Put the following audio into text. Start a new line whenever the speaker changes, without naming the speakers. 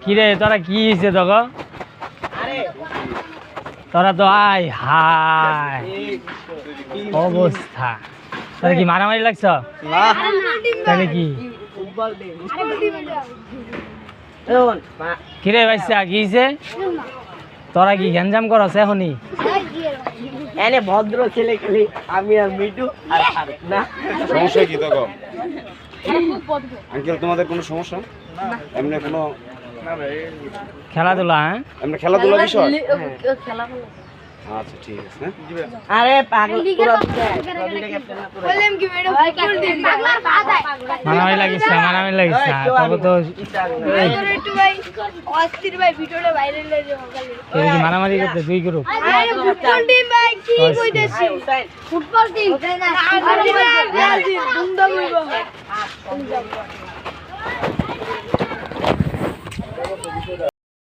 কিরে তোরা কি হয়েছে তোকে তোরা তো আয় হায় অবস্থা তোরা কি মারামারি লাগছ তাহলে কি কিরে বাইসা কি হয়েছে তোরা কি গ্যাঞ্জাম করছ এখনই
এনে ভদ্র ছেলে খেলি আমি আর মিটু আর ফারুক না
সমস্যা কি তখন আঙ্কেল তোমাদের কোনো সমস্যা এমনি কোনো
খেলাধুলা হ্যাঁ
এমনি খেলাধুলা বিষয় আচ্ছা ঠিক আছে
আরে পাগল পুরো
মারামারি লাগিস তবে তো মারামারি করতে দুই গ্রুপ
ফুটবল টিম